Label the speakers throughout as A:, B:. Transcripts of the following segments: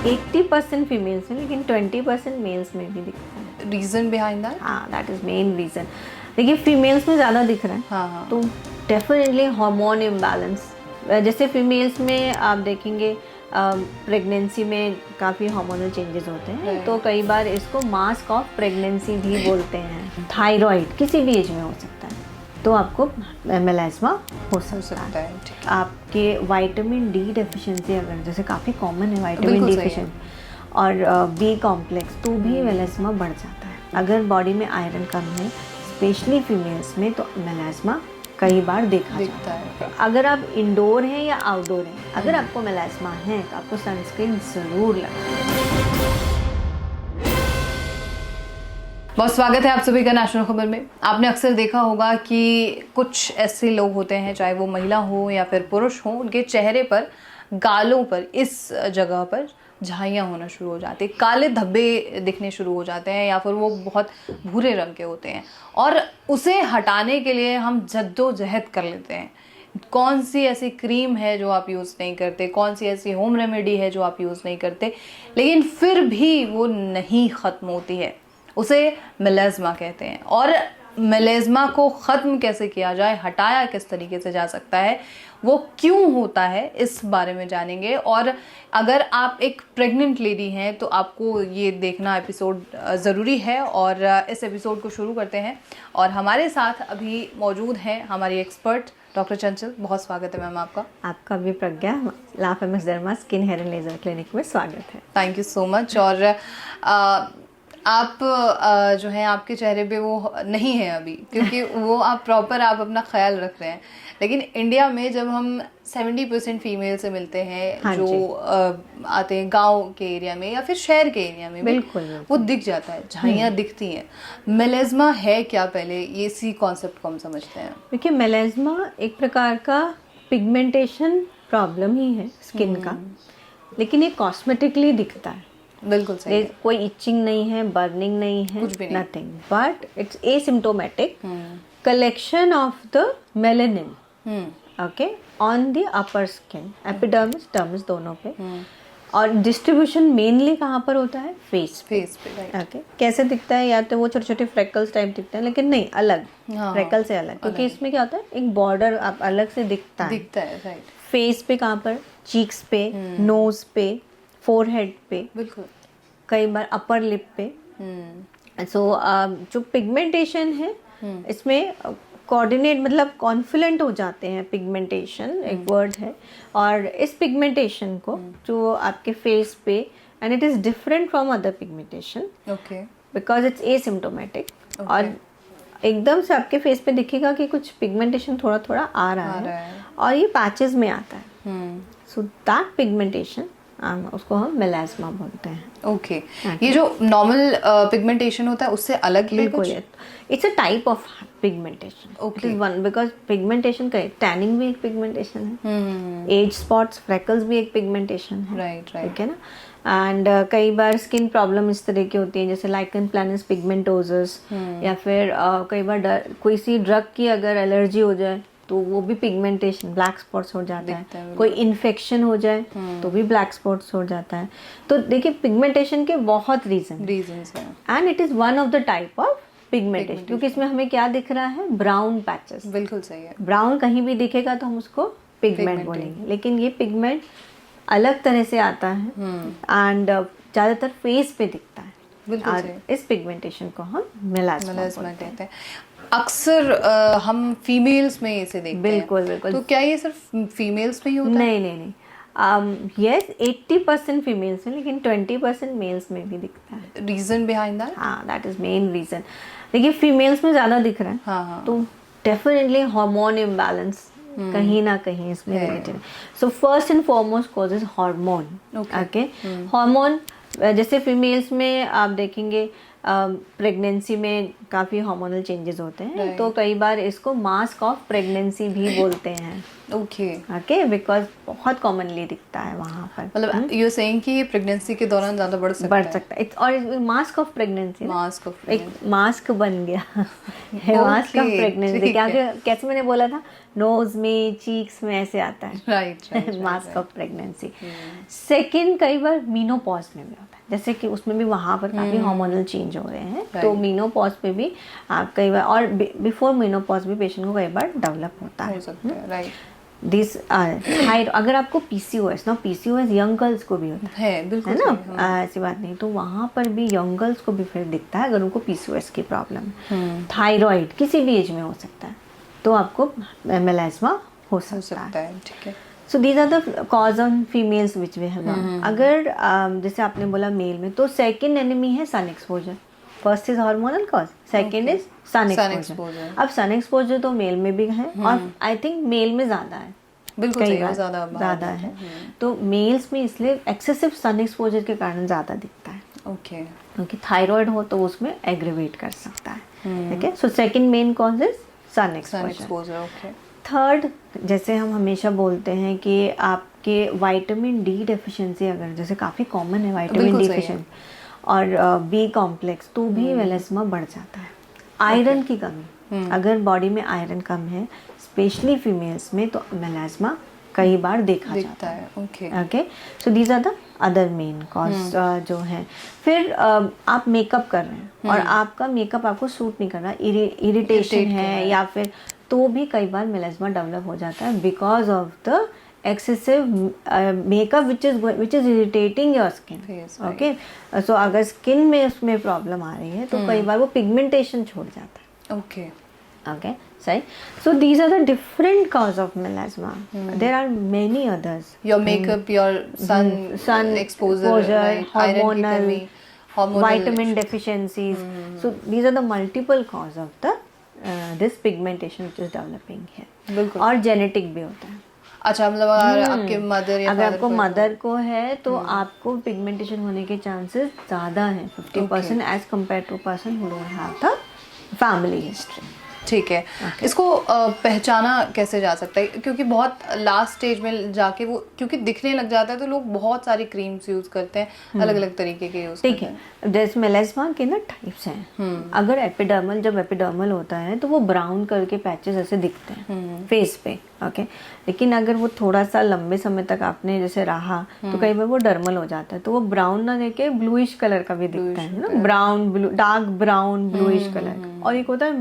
A: 80% females में, लेकिन 20% mails में भी दिखता है।
B: Reason behind that?
A: हाँ, दैट इज मेन रीजन। देखिए फीमेल्स में ज़्यादा दिख रहा है।
B: हाँ।
A: तो डेफिनेटली हार्मोन इम्बैलेंस। जैसे फीमेल्स में आप देखेंगे प्रेगनेंसी में काफ़ी हार्मोनल चेंजेस होते हैं, तो कई बार इसको मास्क ऑफ प्रेगनेंसी भी बोलते हैं। थायराइड किसी भी एज में हो सकता है, तो आपको मेलास्मा हो सकता है। आपके विटामिन डी डेफिशिएंसी अगर, जैसे काफ़ी कॉमन है विटामिन डी डेफिशिएंसी और बी कॉम्प्लेक्स, तो भी मेलास्मा बढ़ जाता है। अगर बॉडी में आयरन कम है स्पेशली फीमेल्स में, तो मेलास्मा कई बार देखा जाता है। अगर आप इंडोर हैं या आउटडोर हैं, अगर आपको मेलास्मा है तो आपको सनस्क्रीन ज़रूर लगाना।
B: बहुत स्वागत है आप सभी का नेशनल खबर में। आपने अक्सर देखा होगा कि कुछ ऐसे लोग होते हैं, चाहे वो महिला हो या फिर पुरुष हो, उनके चेहरे पर, गालों पर, इस जगह पर झाइयाँ होना शुरू हो जाती है, काले धब्बे दिखने शुरू हो जाते हैं, या फिर वो बहुत भूरे रंग के होते हैं, और उसे हटाने के लिए हम जद्दोजहद कर लेते हैं। कौन सी ऐसी क्रीम है जो आप यूज़ नहीं करते, कौन सी ऐसी होम रेमेडी है जो आप यूज़ नहीं करते, लेकिन फिर भी वो नहीं ख़त्म होती है। उसे मेलास्मा कहते हैं। और मेलास्मा को ख़त्म कैसे किया जाए, हटाया किस तरीके से जा सकता है, वो क्यों होता है, इस बारे में जानेंगे। और अगर आप एक प्रेग्नेंट लेडी हैं तो आपको ये देखना एपिसोड ज़रूरी है। और इस एपिसोड को शुरू करते हैं, और हमारे साथ अभी मौजूद हैं हमारी एक्सपर्ट डॉक्टर चंचल। बहुत स्वागत है मैम आपका।
A: आपका भी Pragya, la famous derma skin hair and laser clinic में स्वागत है।
B: Thank you so much. और आप जो है, आपके चेहरे पे वो नहीं है अभी, क्योंकि वो आप प्रॉपर आप अपना ख्याल रख रहे हैं। लेकिन इंडिया में जब हम 70% फीमेल से मिलते हैं,
A: हाँ
B: जो आते हैं गांव के एरिया में या फिर शहर के एरिया में,
A: बिल्कुल
B: वो दिख जाता है, झाइयाँ दिखती हैं। मेलास्मा है क्या, पहले ये इसी कॉन्सेप्ट को हम समझते हैं।
A: देखिए मेलास्मा एक प्रकार का पिगमेंटेशन प्रॉब्लम ही है स्किन का, लेकिन ये कॉस्मेटिकली दिखता है।
B: बिल्कुल सही।
A: कोई इचिंग नहीं है, बर्निंग नहीं है,
B: कुछ भी नहीं,
A: nothing, but it's asymptomatic collection of the melanin, okay, on the upper skin, epidermis dermis दोनों पे। और डिस्ट्रीब्यूशन मेनली कहाँ पर होता है? फेस पे, ओके। कैसे दिखता है? या तो वो छोटे छोटे फ्रेकल्स टाइप दिखते हैं, लेकिन नहीं, अलग, फ्रेकल से अलग, क्योंकि इसमें क्या होता है, एक बॉर्डर आप अलग से दिखता है,
B: राइट।
A: फेस पे कहाँ पर? चीक्स पे, नोज पे, फोरहेड पे,
B: बिल्कुल,
A: कई बार अपर लिप पे। सो जो पिगमेंटेशन है इसमें कोऑर्डिनेट, मतलब कॉन्फ्लुएंट हो जाते हैं। पिगमेंटेशन एक वर्ड है, और इस पिगमेंटेशन को जो आपके फेस पे, and it is different from other pigmentation,
B: okay,
A: because it's asymptomatic. और एकदम से आपके फेस पे दिखेगा कि कुछ पिगमेंटेशन थोड़ा थोड़ा आ रहा है, और ये पैचेस में आता है। सो दैट पिगमेंटेशन, उसको हम मेलास्मा बोलते हैं।
B: ओके। ये जो नॉर्मल पिगमेंटेशन होता है उससे अलग है कुछ?
A: It's a type of pigmentation.
B: Okay.
A: One, because pigmentation का टैनिंग भी एक पिगमेंटेशन है, एज स्पॉट्स, फ्रेकल्स भी एक पिगमेंटेशन है,
B: राइट,
A: ठीक है ना। एंड कई बार स्किन प्रॉब्लम इस तरह की होती है, जैसे लाइकन प्लैनस पिगमेंटोसिस, या फिर कई बार कोई सी ड्रग की अगर एलर्जी हो जाए तो वो भी पिगमेंटेशन, ब्लैक स्पॉट्स हो जाता है। कोई इन्फेक्शन हो जाए तो भी ब्लैक स्पॉट्स हो जाता है। तो देखिए पिगमेंटेशन के बहुत रीजंस हैं, and it is one of the type of pigmentation, क्योंकि इसमें हमें क्या दिख रहा है? Brown patches.
B: बिल्कुल सही है।
A: ब्राउन कहीं भी दिखेगा तो हम उसको पिगमेंट बोलेंगे, लेकिन ये पिगमेंट अलग तरह से आता है, एंड ज़्यादातर फेस पे दिखता है। और इस पिगमेंटेशन को हम मेलास्मा कहते हैं।
B: अक्सर हम फीमेल्स में इसे देखते हैं।
A: बिल्कुल।
B: तो क्या ये सिर्फ फीमेल्स में ही होता है?
A: नहीं। यस, 80% फीमेल्स में, लेकिन 20% मेल्स में भी दिखता है।
B: Reason behind that?
A: हाँ, दैट इज मेन रीजन। देखिए फीमेल्स में ज्यादा दिख रहा है।
B: हाँ।
A: तो डेफिनेटली हार्मोन इम्बैलेंस कहीं ना कहीं इसमें रिलेटेड है। So first and foremost cause is hormone, okay. Hormone, जैसे फीमेल्स में आप देखेंगे प्रेगनेंसी में काफ़ी हार्मोनल चेंजेस होते हैं, तो कई बार इसको मास्क ऑफ प्रेगनेंसी भी बोलते हैं। ओके, बिकॉज बहुत कॉमनली दिखता है वहाँ पर।
B: मतलब यू सेइंग कि ये प्रेगनेंसी के दौरान ज़्यादा बढ़ सकता है।
A: और मास्क ऑफ प्रेगनेंसी, एक मास्क बन गया है, मास्क ऑफ प्रेगनेंसी। क्या कैसे मैंने बोला था, नोज में, चीक्स में ऐसे आता है
B: right
A: mask of pregnancy. Second कई बार मीनोपॉज में भी होता है, जैसे कि उसमें भी वहाँ पर काफ़ी हार्मोनल चेंज हो रहे हैं, तो मीनोपॉज पे भी आप कई बार, और बिफोर मीनोपॉज भी पेशेंट को कई बार डेवलप होता है।
B: हो सकता है, राइट।
A: दिस थायराइड, अगर आपको पीसीओएस ना, पीसीओएस यंग गर्ल्स को भी होता
B: है, बिल्कुल
A: है ना, ऐसी बात नहीं, तो वहाँ पर भी यंग गर्ल्स को भी फिर दिखता है अगर उनको पीसीओएस की प्रॉब्लम है। थायराइड किसी भी एज में हो सकता है, तो आपको मेलास्मा हो सकता है।
B: ठीक है।
A: So these are the cause on females which we have. अगर जैसे आपने बोला मेल में, तो सेकेंड एनिमी है sun exposure. First is hormonal cause, second is sun exposure. अब सन एक्सपोजर तो मेल में भी है, और आई थिंक मेल में ज़्यादा है,
B: बिल्कुल
A: ज़्यादा है। तो मेल्स में इसलिए एक्सेसिव सन एक्सपोजर के कारण ज़्यादा दिखता है।
B: ओके,
A: क्योंकि थायराइड हो तो उसमें एग्रीवेट कर सकता है। ठीक है, so second main cause is sun exposure.
B: Okay.
A: Third, जैसे हम हमेशा बोलते हैं कि आपके विटामिन डी डेफिशिएंसी, अगर जैसे काफ़ी कॉमन है विटामिन डी डेफिशिएंसी और बी कॉम्प्लेक्स, तो भी मेलास्मा बढ़ जाता है। आयरन की कमी, अगर बॉडी में आयरन कम है स्पेशली फीमेल्स में, तो मेलास्मा कई बार देखा जाता है। Okay, so these are the other main cause जो है। फिर आप मेकअप कर रहे हैं और आपका मेकअप आपको सूट नहीं कर रहा, इरिटेशन है, या फिर तो भी कई बार मेलास्मा डेवलप हो जाता है because of the excessive makeup which is irritating your skin. Okay, so अगर स्किन में उसमें प्रॉब्लम आ रही है, तो कई बार वो पिगमेंटेशन छोड़ जाता है। ओके, सही। So these are the different cause of melasma. There are many others.
B: Your makeup, your sun exposure, right?
A: hormonal, vitamin deficiencies. So these are the multiple cause of the this pigmentation which is developing here.
B: बिल्कुल।
A: और genetic भी होता है।
B: अच्छा, मतलब अगर आपके mother या
A: अगर आपको मदर को है, तो आपको पिगमेंटेशन होने के चांसेस ज़्यादा हैं, 50% as compare to person who don't have the family history.
B: ठीक है। इसको पहचाना कैसे जा सकता है, क्योंकि बहुत लास्ट स्टेज में जाके वो क्योंकि दिखने लग जाता है, तो लोग बहुत सारी क्रीम्स यूज करते हैं, अलग अलग तरीके के यूज
A: करते हैं। ठीक है, जैसे मेलास्मा के ना टाइप्स हैं। अगर एपिडर्मल, जब एपिडर्मल होता है तो वो ब्राउन करके पैचेस ऐसे दिखते हैं फेस पे। ओके, लेकिन अगर वो थोड़ा सा लंबे समय तक आपने जैसे रहा, तो कई बार वो डर्मल हो जाता है, तो वो ब्राउन ना देके ब्लूइश कलर का भी दिखता है ना, brown blue, dark brown bluish colour. और एक होता है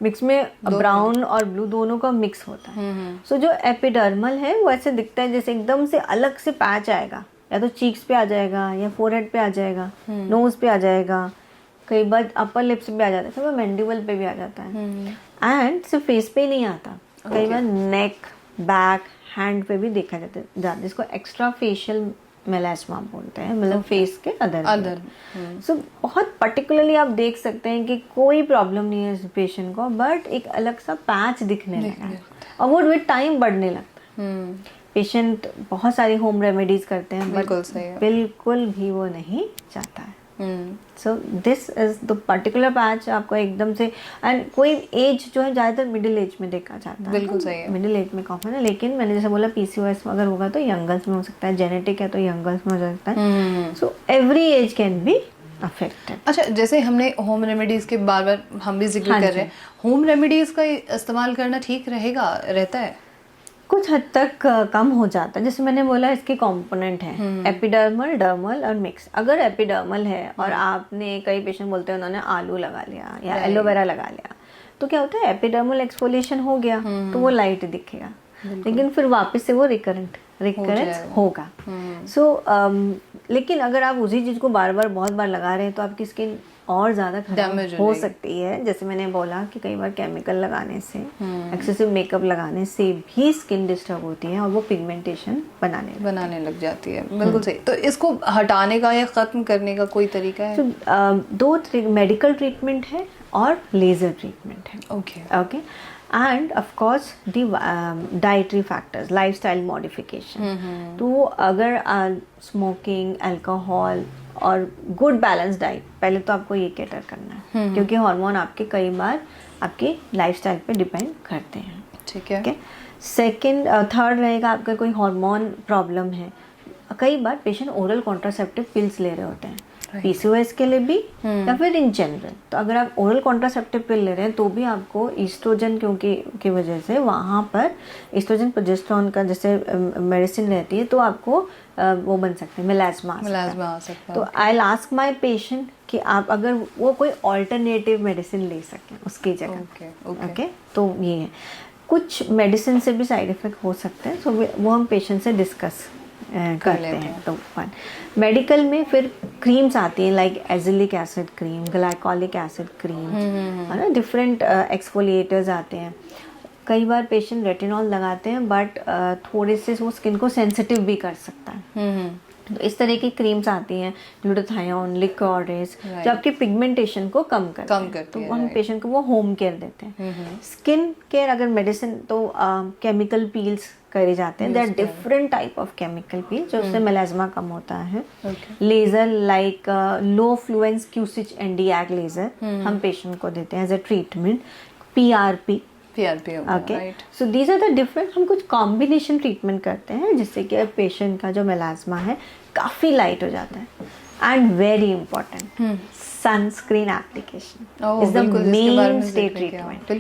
A: मिक्स में ब्राउन और ब्लू दोनों का मिक्स होता है। सो जो एपिडर्मल है वो ऐसे दिखता है जैसे एकदम से अलग से पैच आएगा, या तो चीक्स पे आ जाएगा, या फोरहेड पे आ जाएगा, नोज पे आ जाएगा, कई बार अपर लिप्स पे आ जाता है, कई बार मैंडिबल पे भी आ जाता है। एंड सिर्फ फेस पे ही नहीं आता, कई बार नेक, बैक, हैंड पे भी देखा जाता है, जिसको एक्स्ट्रा फेशियल मेलास्मा बोलते हैं, मतलब फेस के अदर। सो बहुत पर्टिकुलरली आप देख सकते हैं कि कोई प्रॉब्लम नहीं है इस पेशेंट को, बट एक अलग सा पैच दिखने लगा है, और वो विद टाइम बढ़ने लगता है। पेशेंट बहुत सारी होम रेमेडीज करते हैं, बट बिल्कुल भी वो नहीं चाहता है। So this is the particular patch आपको एकदम से, एंड कोई एज जो है ज़्यादातर मिडिल एज में देखा जाता है।
B: बिल्कुल सही है,
A: मिडिल एज में कॉमन है, लेकिन मैंने जैसे बोला पीसीओएस अगर होगा तो यंगर्स में हो सकता है, जेनेटिक है तो यंगर्स में हो सकता है। So every age can be affected.
B: अच्छा, जैसे हमने होम रेमेडीज के बार बार हम भी जिक्र कर रहे हैं, होम रेमेडीज का इस्तेमाल करना ठीक रहता है?
A: कुछ हद तक कम हो जाता है। जैसे मैंने बोला इसके कंपोनेंट हैं एपिडर्मल, डर्मल और मिक्स। अगर एपिडर्मल है और आपने, कई पेशेंट बोलते हैं उन्होंने आलू लगा लिया या एलोवेरा लगा लिया, तो क्या होता है एपिडर्मल एक्सफोलिएशन हो गया तो वो लाइट दिखेगा, लेकिन फिर वापस से वो रिकरेंस होगा। सो लेकिन अगर आप उसी चीज़ को बार बार बहुत बार लगा रहे हैं तो आपकी स्किन और ज़्यादा खराब हो सकती है। जैसे मैंने बोला कि कई बार केमिकल लगाने से, एक्सेसिव मेकअप लगाने से भी स्किन डिस्टर्ब होती है और वो पिगमेंटेशन बनाने लग जाती है।
B: बिल्कुल सही। तो इसको हटाने का या ख़त्म करने का कोई तरीका है?
A: तो दो मेडिकल ट्रीटमेंट है और लेज़र ट्रीटमेंट है। Okay end of course the dietary factors, lifestyle modification. तो अगर स्मोकिंग, अल्कोहल और गुड बैलेंस डाइट, पहले तो आपको ये कैटर करना है, क्योंकि हार्मोन आपके कई बार आपके लाइफस्टाइल पे डिपेंड करते हैं।
B: ठीक है।
A: सेकंड, थर्ड रहेगा आपका कोई हार्मोन प्रॉब्लम है। कई बार पेशेंट ओरल कॉन्ट्रासेप्टिव पिल्स ले रहे होते हैं, पीसीओएस के लिए भी या फिर इन जनरल। तो अगर आप ओरल कॉन्ट्रासेप्टिव पिल ले रहे हैं तो भी आपको ईस्ट्रोजन क्योंकि की वजह से वहाँ पर ईस्ट्रोजन प्रोजेस्टेरोन का जैसे मेडिसिन रहती है तो आपको वो बन सकते हैं मेलाज्मा
B: आ सकता है।
A: तो I will ask my patient कि आप अगर वो कोई ऑल्टरनेटिव मेडिसिन ले सकें उसकी जगह। ओके तो ये है, कुछ मेडिसिन से भी साइड इफेक्ट हो सकते हैं, तो वो हम पेशेंट से डिस्कस करते हैं। तो फन मेडिकल में फिर क्रीम्स आती हैं like azelaic acid cream, glycolic acid cream, है ना, डिफरेंट एक्सफोलिएटर्स आते हैं। कई बार पेशेंट रेटिनॉल लगाते हैं बट थोड़े से वो स्किन को सेंसिटिव भी कर सकता है। तो इस तरह की क्रीम्स आती हैं, ग्लूटाथायोन, लिकोरिस, जो आपके पिगमेंटेशन को कम करती है। तो हम पेशेंट को वो होम केयर देते हैं। स्किन केयर अगर मेडिसिन तो केमिकल पील्स करे जाते हैं। There are different type of chemical peel जो उससे मेलाज्मा कम होता है। Laser like low fluence Q switch ND YAG laser हम पेशेंट को देते हैं as a treatment. PRP okay, so these are the different, हम कुछ कॉम्बिनेशन ट्रीटमेंट करते हैं जिससे कि पेशेंट का जो मेलाज्मा है काफ़ी लाइट हो जाता है। And very important, sunscreen application is the main stay treatment.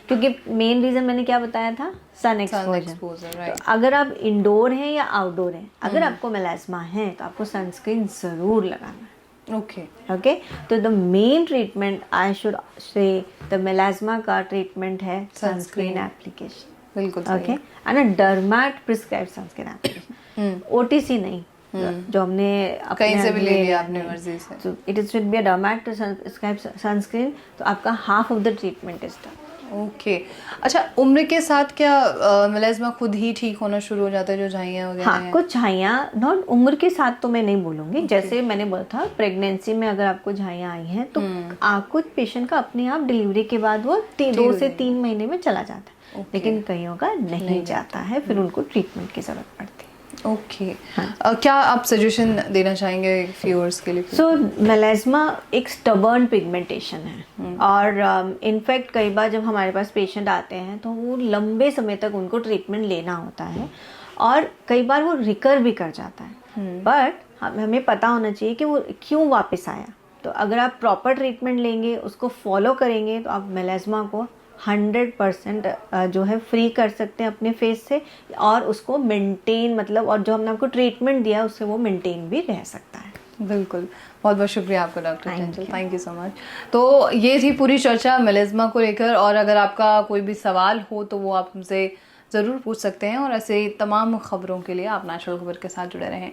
A: क्योंकि मेन रीजन मैंने क्या बताया था, सन एक्सपोजर। तो अगर आप इंडोर हैं या आउटडोर हैं, अगर आपको मेलाज्मा है तो आपको सनस्क्रीन जरूर लगाना है। ओके तो the main treatment I should say the melasma का ट्रीटमेंट है सनस्क्रीन एप्लीकेशन।
B: बिल्कुल
A: okay, and a डर्मेट prescribe sunscreen application, OTC नहीं, जो हमने
B: कहीं से भी ले लिया अपनी मर्जी से।
A: तो it is should be a डर्मेट prescribe sunscreen, तो आपका half of the treatment is done.
B: Okay अच्छा, उम्र के साथ क्या मेलाज्मा खुद ही ठीक होना शुरू हो जाता है, जो झाइयाँ वगैरह
A: हाँ, कुछ झाइयाँ नॉट उम्र के साथ तो मैं नहीं बोलूँगी। जैसे मैंने बोला था प्रेगनेंसी में अगर आपको झाइयाँ आई हैं तो कुछ पेशेंट का अपने आप डिलीवरी के बाद वो 2 से 3 महीने में चला जाता है, लेकिन कईयों का नहीं जाता है, फिर उनको ट्रीटमेंट की जरूरत पड़ती है।
B: क्या आप सजेशन देना चाहेंगे व्यूअर्स के लिए?
A: सो मेलाज्मा एक स्टबर्न पिगमेंटेशन है और इनफैक्ट कई बार जब हमारे पास पेशेंट आते हैं तो वो लंबे समय तक उनको ट्रीटमेंट लेना होता है और कई बार वो रिकर भी कर जाता है। बट हमें पता होना चाहिए कि वो क्यों वापस आया। तो अगर आप प्रॉपर ट्रीटमेंट लेंगे, उसको फॉलो करेंगे, तो आप मेलाज्मा को 100% जो है फ्री कर सकते हैं अपने फेस से, और उसको मेंटेन मतलब, और जो हमने आपको ट्रीटमेंट दिया उससे वो मेंटेन भी रह सकता है।
B: बिल्कुल, बहुत बहुत शुक्रिया आपका doctor Chanchal, thank you so much. तो ये थी पूरी चर्चा मेलाज्मा को लेकर, और अगर आपका कोई भी सवाल हो तो वो आप हमसे ज़रूर पूछ सकते हैं, और ऐसे तमाम खबरों के लिए आप नेचुरल खबर के साथ जुड़े रहें।